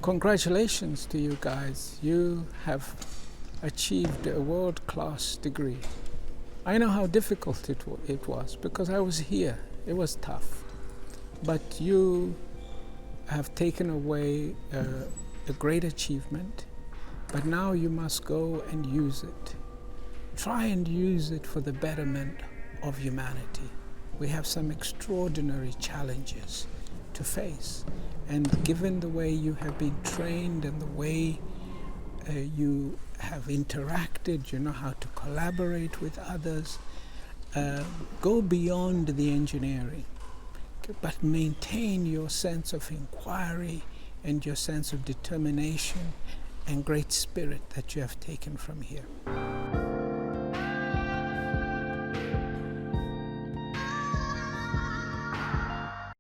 Congratulations to you guys. You have achieved a world-class degree. I know how difficult it was because I was here. It was tough. But you have taken away a great achievement, but now you must go and use it. Try and use it for the betterment of humanity. We have some extraordinary challenges to face. And given the way you have been trained and the way you have interacted, you know how to collaborate with others, go beyond the engineering, but maintain your sense of inquiry and your sense of determination and great spirit that you have taken from here.